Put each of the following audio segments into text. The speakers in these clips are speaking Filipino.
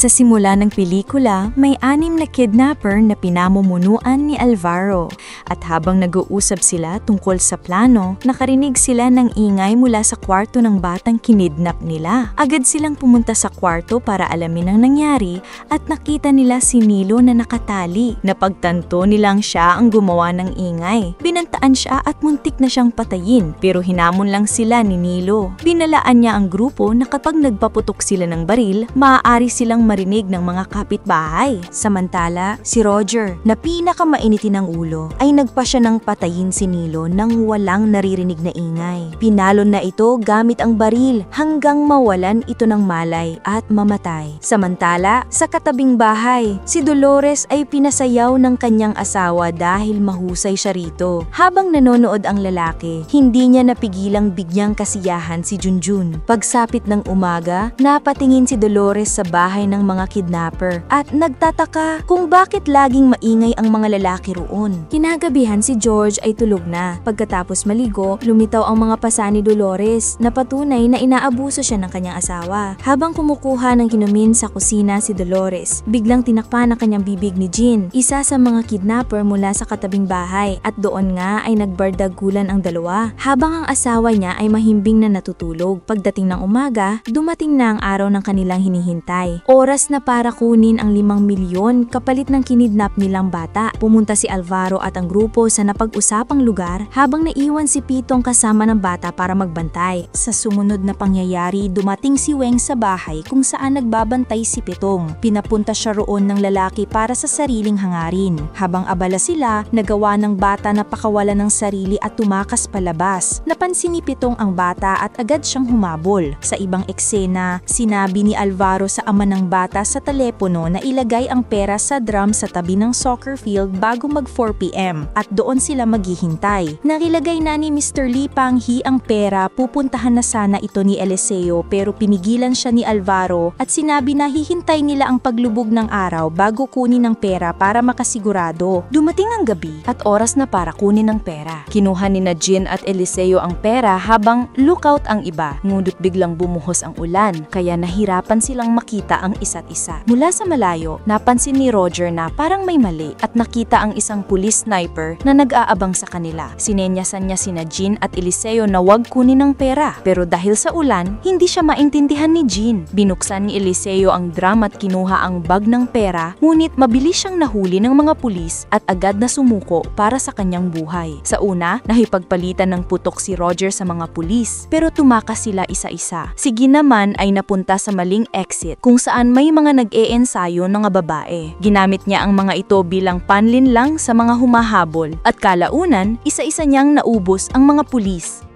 Sa simula ng pelikula, may 6 na kidnapper na pinamumunuan ni Alvaro. At habang nag-uusap sila tungkol sa plano, nakarinig sila ng ingay mula sa kwarto ng batang kinidnap nila. Agad silang pumunta sa kwarto para alamin ang nangyari at nakita nila si Nilo na nakatali. Napagtanto nilang siya ang gumawa ng ingay. Binantaan siya at muntik na siyang patayin, pero hinamon lang sila ni Nilo. Binalaan niya ang grupo na kapag nagpaputok sila ng baril, maaari silang marinig ng mga kapitbahay. Samantala, si Roger, na pinakamainitin ng ulo, ay nagpa siya ng patayin si Nilo nang walang naririnig na ingay. Pinalon na ito gamit ang baril hanggang mawalan ito ng malay at mamatay. Samantala, sa katabing bahay, si Dolores ay pinasayaw ng kanyang asawa dahil mahusay siya rito. Habang nanonood ang lalaki, hindi niya napigilang bigyang kasiyahan si Junjun. Pagsapit ng umaga, napatingin si Dolores sa bahay ng mga kidnapper at nagtataka kung bakit laging maingay ang mga lalaki roon. Kinagabihan si George ay tulog na. Pagkatapos maligo, lumitaw ang mga pasa ni Dolores na patunay na inaabuso siya ng kanyang asawa. Habang kumukuha ng kinumin sa kusina si Dolores, biglang tinakpan ang kanyang bibig ni Jean, isa sa mga kidnapper mula sa katabing bahay, at doon nga ay nagbardagulan ang dalawa. Habang ang asawa niya ay mahimbing na natutulog, pagdating ng umaga, dumating na ang araw ng kanilang hinihintay. Oras na para kunin ang 5 milyon kapalit ng kinidnap nilang bata. Pumunta si Alvaro at ang grupo sa napag-usapang lugar habang naiwan si Pitong kasama ng bata para magbantay. Sa sumunod na pangyayari, dumating si Weng sa bahay kung saan nagbabantay si Pitong. Pinapunta siya roon ng lalaki para sa sariling hangarin. Habang abala sila, nagawa ng bata na pakawalan ng sarili at tumakas palabas. Napansin ni Pitong ang bata at agad siyang humabol. Sa ibang eksena, sinabi ni Alvaro sa ama ng bata sa telepono na ilagay ang pera sa drum sa tabi ng soccer field bago mag 4 PM at doon sila maghihintay. Nakilagay na ni Mr. Lee Pang-hee ang pera, pupuntahan na sana ito ni Eliseo pero pinigilan siya ni Alvaro at sinabi na hihintay nila ang paglubog ng araw bago kunin ang pera para makasigurado. Dumating ang gabi at oras na para kunin ang pera. Kinuha ni Jean at Eliseo ang pera habang lookout ang iba, ngunit biglang bumuhos ang ulan kaya nahirapan silang makita ang isa't isa. Mula sa malayo, napansin ni Roger na parang may mali at nakita ang isang police sniper na nag-aabang sa kanila. Sinenyasan niya sina Jean at Eliseo na wag kunin ang pera, pero dahil sa ulan, hindi siya maintindihan ni Jean. Binuksan ni Eliseo ang drum at kinuha ang bag ng pera, ngunit mabilis siyang nahuli ng mga pulis at agad na sumuko para sa kanyang buhay. Sa una, nahipagpalitan ng putok si Roger sa mga pulis, pero tumakas sila isa-isa. Si Gin naman ay napunta sa maling exit kung saan may mga nag-e-ensayo ng babae. Ginamit niya ang mga ito bilang panlin lang sa mga humahabol at kalaunan, isa-isa niyang naubos ang mga pulis.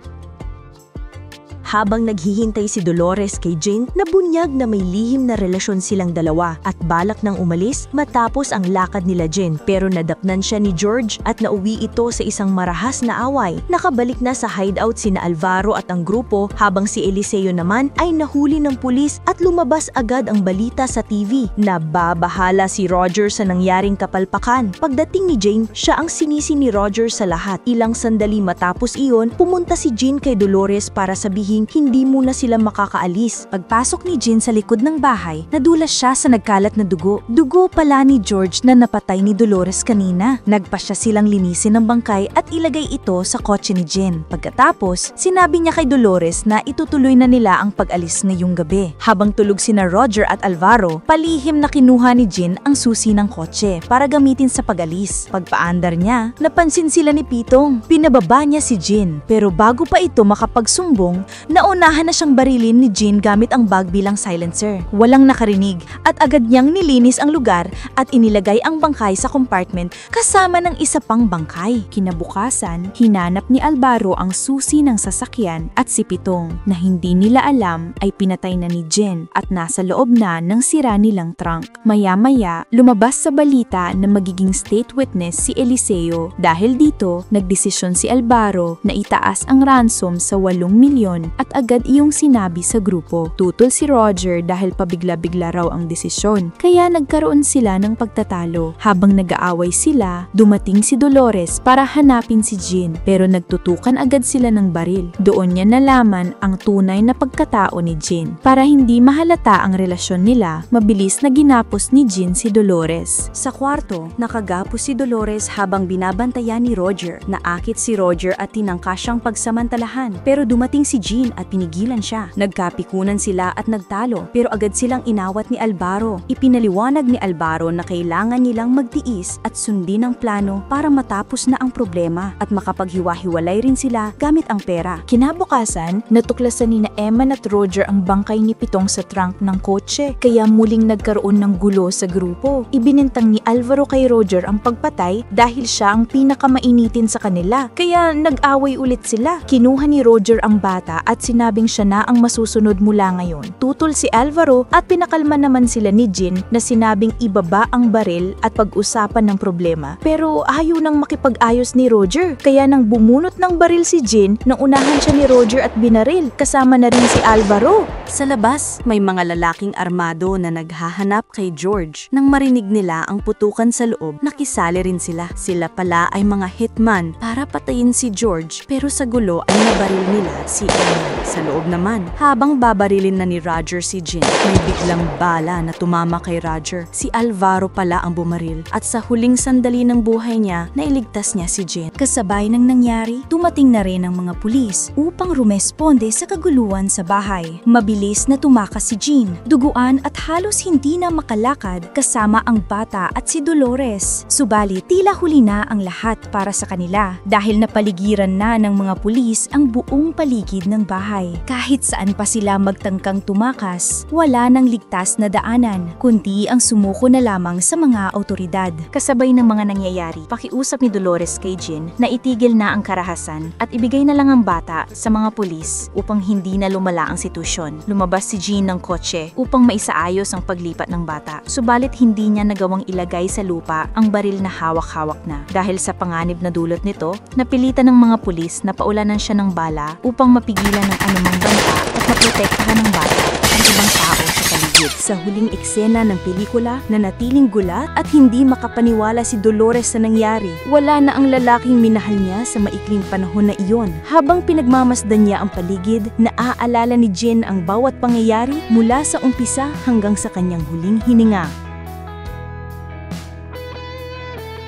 Habang naghihintay si Dolores kay Jane, nabunyag na may lihim na relasyon silang dalawa at balak nang umalis matapos ang lakad nila Jane, pero nadapnan siya ni George at nauwi ito sa isang marahas na away. Nakabalik na sa hideout sina Alvaro at ang grupo habang si Eliseo naman ay nahuli ng pulis at lumabas agad ang balita sa TV na babahala si Roger sa nangyaring kapalpakan. Pagdating ni Jane, siya ang sinisi ni Roger sa lahat. Ilang sandali matapos iyon, pumunta si Jane kay Dolores para sabihin hindi muna sila makakaalis. Pagpasok ni Jean sa likod ng bahay, nadulas siya sa nagkalat na dugo. Dugo pala ni George na napatay ni Dolores kanina. Nagpa siya silang linisin ng bangkay at ilagay ito sa kotse ni Jean. Pagkatapos, sinabi niya kay Dolores na itutuloy na nila ang pag-alis ngayong gabi. Habang tulog sina Roger at Alvaro, palihim na kinuha ni Jean ang susi ng kotse para gamitin sa pag-alis. Pagpaandar niya, napansin sila ni Pitong. Pinababa niya si Jean, pero bago pa ito makapagsumbong, naunahan na siyang barilin ni Jean gamit ang bag bilang silencer. Walang nakarinig at agad niyang nilinis ang lugar at inilagay ang bangkay sa compartment kasama ng isa pang bangkay. Kinabukasan, hinanap ni Alvaro ang susi ng sasakyan at si Pitong na hindi nila alam ay pinatay na ni Jean at nasa loob na ng sira nilang trunk. Maya-maya, lumabas sa balita na magiging state witness si Eliseo. Dahil dito, nagdesisyon si Alvaro na itaas ang ransom sa 8 milyon at agad iyong sinabi sa grupo. Tutol si Roger dahil pabigla-bigla raw ang desisyon, kaya nagkaroon sila ng pagtatalo. Habang nag-aaway sila, dumating si Dolores para hanapin si Jean, pero nagtutukan agad sila ng baril. Doon niya nalaman ang tunay na pagkatao ni Jean. Para hindi mahalata ang relasyon nila, mabilis na ginapos ni Jean si Dolores. Sa kwarto, nakagapos si Dolores habang binabantayan ni Roger. Naakit si Roger at tinangka siyang pagsamantalahan, pero dumating si Jean at pinigilan siya. Nagkapikunan sila at nagtalo, pero agad silang inawat ni Alvaro. Ipinaliwanag ni Alvaro na kailangan nilang magtiis at sundin ang plano para matapos na ang problema at makapaghiwa-hiwalay rin sila gamit ang pera. Kinabukasan, natuklasan ni Emma at Roger ang bangkay ni Pitong sa trunk ng kotse, kaya muling nagkaroon ng gulo sa grupo. Ibinintang ni Alvaro kay Roger ang pagpatay dahil siya ang pinakamainitin sa kanila, kaya nag-away ulit sila. Kinuha ni Roger ang bata at sinabing siya na ang masusunod mula ngayon. Tutol si Alvaro at pinakalma naman sila ni Jean na sinabing ibaba ang baril at pag-usapan ng problema. Pero ayaw nang makipag-ayos ni Roger, kaya nang bumunot ng baril si Jean, nang unahan siya ni Roger at binaril, kasama na rin si Alvaro. Sa labas, may mga lalaking armado na naghahanap kay George. Nang marinig nila ang putukan sa loob, nakisali rin sila. Sila pala ay mga hitman para patayin si George, pero sa gulo ay nabaril nila si Emma. Sa loob naman, habang babarilin na ni Roger si Jean, may biglang bala na tumama kay Roger. Si Alvaro pala ang bumaril at sa huling sandali ng buhay niya, nailigtas niya si Jean. Kasabay ng nangyari, dumating na rin ang mga pulis upang rumesponde sa kaguluhan sa bahay. Mabilis na tumakas si Jean, duguan at halos hindi na makalakad kasama ang bata at si Dolores. Subalit tila huli na ang lahat para sa kanila dahil napaligiran na ng mga pulis ang buong paligid ng bahay. Kahit saan pa sila magtangkang tumakas, wala nang ligtas na daanan, kundi ang sumuko na lamang sa mga awtoridad. Kasabay ng mga nangyayari, pakiusap ni Dolores kay Jean na itigil na ang karahasan at ibigay na lang ang bata sa mga pulis upang hindi na lumala ang sitwasyon. Lumabas si Jean ng kotse upang maisaayos ang paglipat ng bata. Subalit hindi niya nagawang ilagay sa lupa ang baril na hawak-hawak na. Dahil sa panganib na dulot nito, napilitan ng mga pulis na paulanan siya ng bala upang mapigilan ng anumang banta at maprotektahan ng bata at ang ibang tao sa paligid. Sa huling eksena ng pelikula, nanatiling gulat at hindi makapaniwala si Dolores sa nangyari. Wala na ang lalaking minahal niya sa maikling panahon na iyon. Habang pinagmamasdan niya ang paligid, naaalala ni Jean ang bawat pangyayari mula sa umpisa hanggang sa kanyang huling hininga.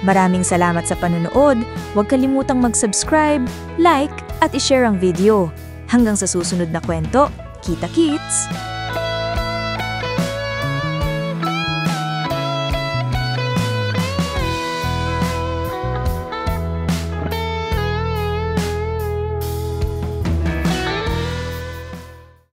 Maraming salamat sa panonood. Huwag kalimutang mag-subscribe, like, at i-share ang video. Hanggang sa susunod na kwento, kita-kits!